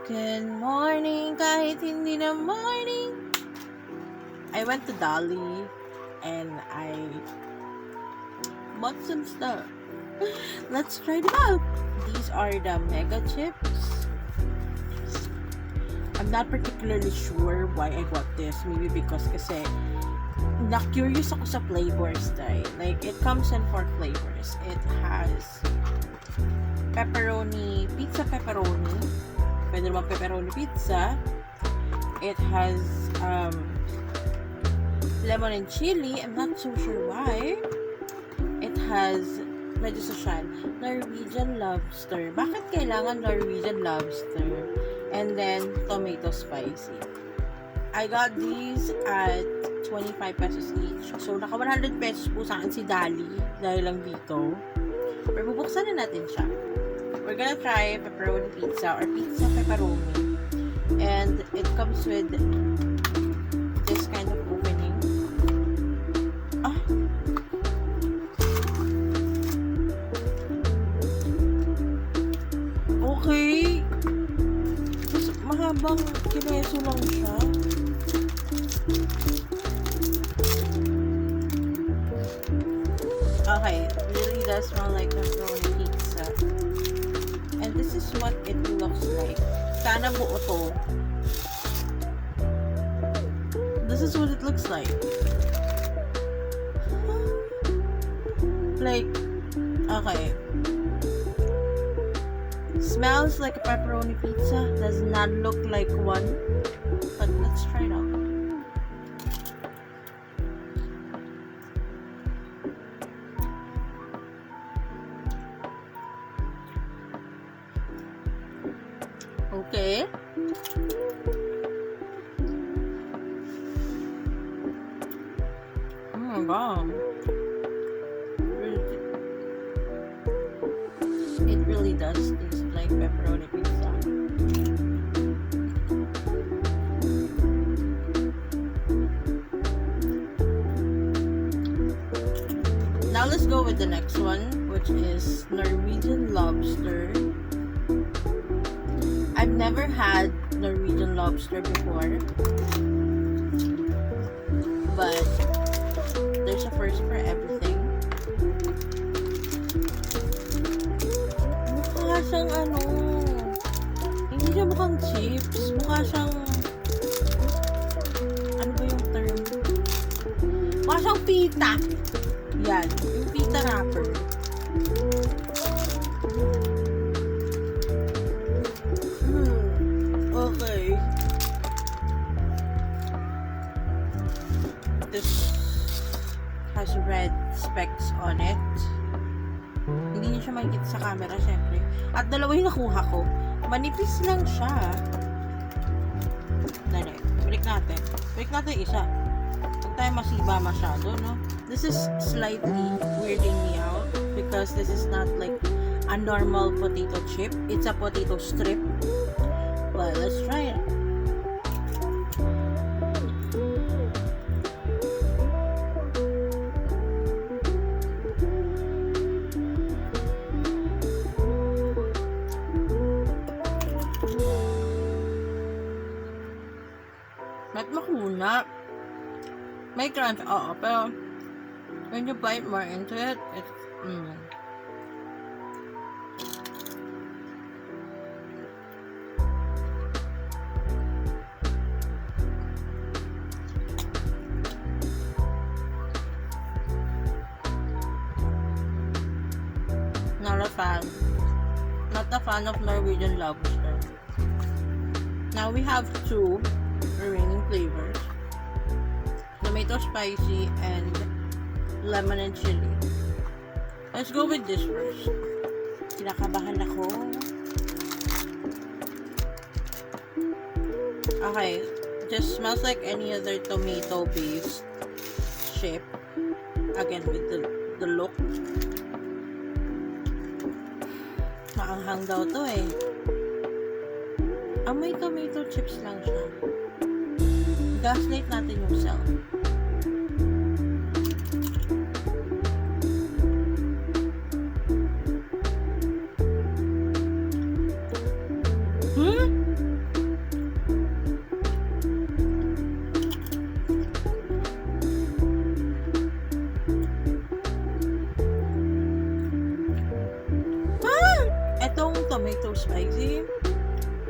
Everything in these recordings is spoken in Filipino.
Good morning, kahit hindi na morning. I went to Dolly and I bought some stuff. Let's try them out. These are the mega chips. I'm not particularly sure why I got this. Maybe because kasi na-curious ako sa flavors tayo. Like, it comes in 4 flavors. It has pepperoni, pizza pepperoni. Pwede naman pepperoni pizza. It has lemon and chili. I'm not so sure why. It has, medyo social, Norwegian lobster. Bakit kailangan Norwegian lobster? And then, tomato spicy. I got these at 25 pesos each. So, naka 100 pesos po sa akin si Dali dahil lang dito. Pero bubuksan na natin siya. We're gonna try pepperoni pizza or pizza pepperoni. And it comes with this kind of opening. Okay. Mas mahabang kineso lang siya. Okay, it really does smell like pepperoni pizza. And this is what it looks like. Sana buo to. This is what it looks like. Like, okay. Smells like a pepperoni pizza. Does not look like one. But let's try it out. Okay. Oh my god. It really does taste like pepperoni pizza. Now let's go with the next one, which is Norwegian lobster. I've never had Norwegian lobster before, but there's a first for everything. Mukha siyang ano, hindi siya mukhang chips, mukha siyang, ano ba yung term? Mukha siyang pita. Yan, yung pita wrapper. Okay. This has red specks on it. Hindi niyo siya makikita sa camera, syempre. At dalawa yung nakuha ko. Manipis lang siya. Dali, balik natin. Balik natin isa. Huwag tayo masiba masyado, no? This is slightly weirding me out because this is not like a normal potato chip. It's a potato strip. But let's try it. May makuna. May crunch, oo. Pero when you bite more into it, it's not a fan. Not a fan of Norwegian lobster. Now we have 2 remaining flavors. Tomato spicy and lemon and chili. Let's go with this first. Kinakabahan ako. Okay. Just smells like any other tomato based chip. Again with the look. Maanghang daw to eh. May tomato chips lang siya. Gaslight natin yung self.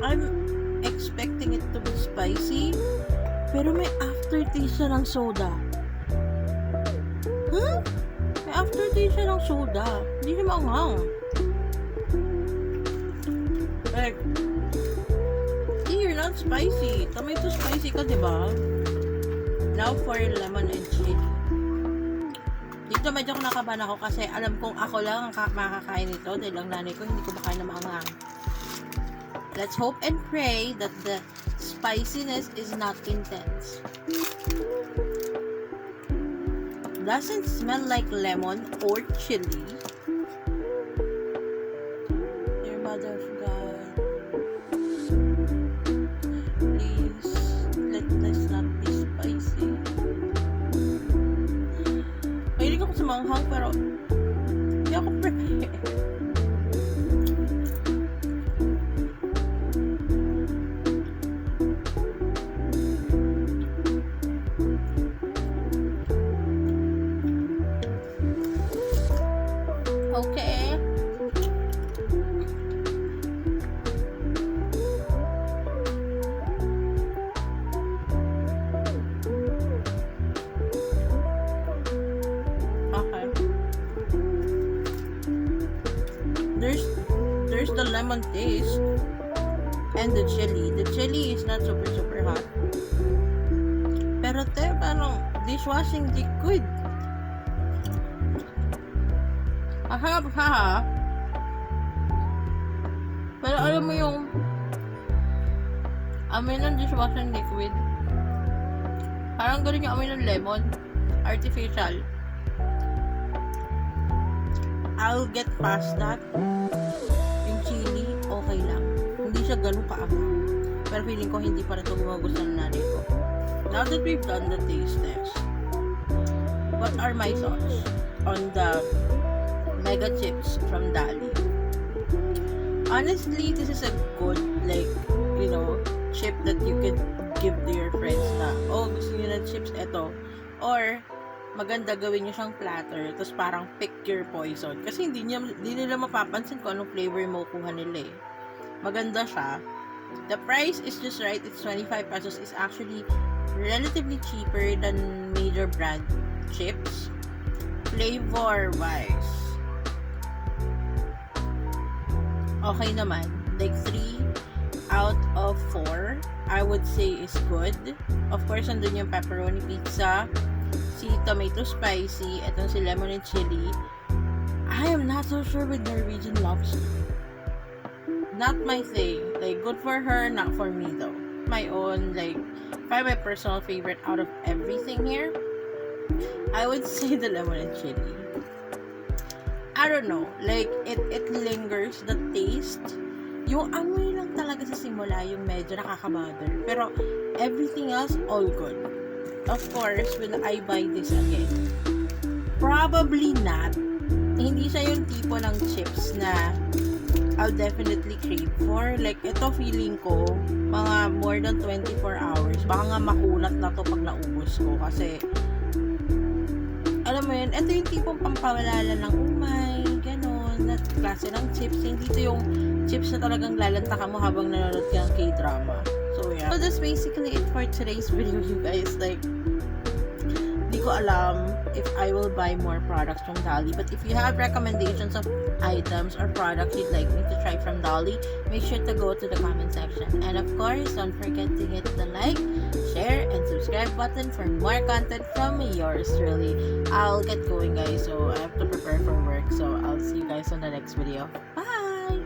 I'm expecting it to be spicy, pero may aftertaste siya ng soda. Huh? May aftertaste siya ng soda. Hindi siya maanghang. Like, you're not spicy. Tomato spicy ka, diba? Now for lemon and chili. Dito medyo nakabahan ako kasi alam kong ako lang ang makakain nito dahil ang nanay ko hindi ko makain na maanghang. Let's hope and pray that the spiciness is not intense. Doesn't smell like lemon or chili. Dear Mother of God, please let this not be spicy. Mahilig ako sa manghang pero hindi ako prepare. Okay. Okay. There's the lemon taste and the chili. The chili is not super hot. Pero parang dishwashing liquid. Ahab ha. Pero alam mo yung amoy ng dishwashing liquid. Parang ganun yung amoy ng lemon. Artificial. I'll get past that. Yung chili, okay lang. Hindi siya ganun kaanghang. Pero feeling ko hindi pa rin ito gumagustuhan ng nanay ko. Now that we've done the taste test, what are my thoughts on the mega chips from Dali? Honestly, this is a good, chip that you could give to your friends na, oh, gusto nyo ng chips, eto. Or, maganda gawin nyo siyang platter, tapos parang pick your poison. Kasi hindi nila mapapansin kung anong flavor mo kuha nila eh. Maganda siya. The price is just right. It's 25 pesos. It's actually relatively cheaper than major brand chips. Flavor-wise, okay naman. Like 3 out of 4, I would say is good. Of course, andun yung pepperoni pizza, si tomato spicy, etong si lemon and chili. I am not so sure with Norwegian lobster. Not my thing. Like, good for her, not for me though. My own, probably my personal favorite out of everything here, I would say the lemon and chili. I don't know, it lingers, the taste. Yung amoy lang talaga sa simula, yung medyo nakaka-bother. Pero, everything else, all good. Of course, will I buy this again? Probably not. Hindi siya yung tipo ng chips na I'll definitely crave for. Like, ito feeling ko, mga more than 24 hours. Baka nga makulat na to pag naubos ko. Kasi, alam mo yun, ito yung tipong pampawalala ng umay, gano'n, na klase ng chips. Hindi ito yung chips na talagang lalanta ka mo habang nanonood ka ng K-drama. So, yeah. So, that's basically it for today's video, you guys. Hindi ko alam if I will buy more products from Dali. But if you have recommendations of items or products you'd like me to try from Dali, make sure to go to the comment section. And of course, don't forget to hit the like, share, and subscribe button for more content from yours truly. I'll get going, guys, so I have to prepare for work. So I'll see you guys on the next video. Bye!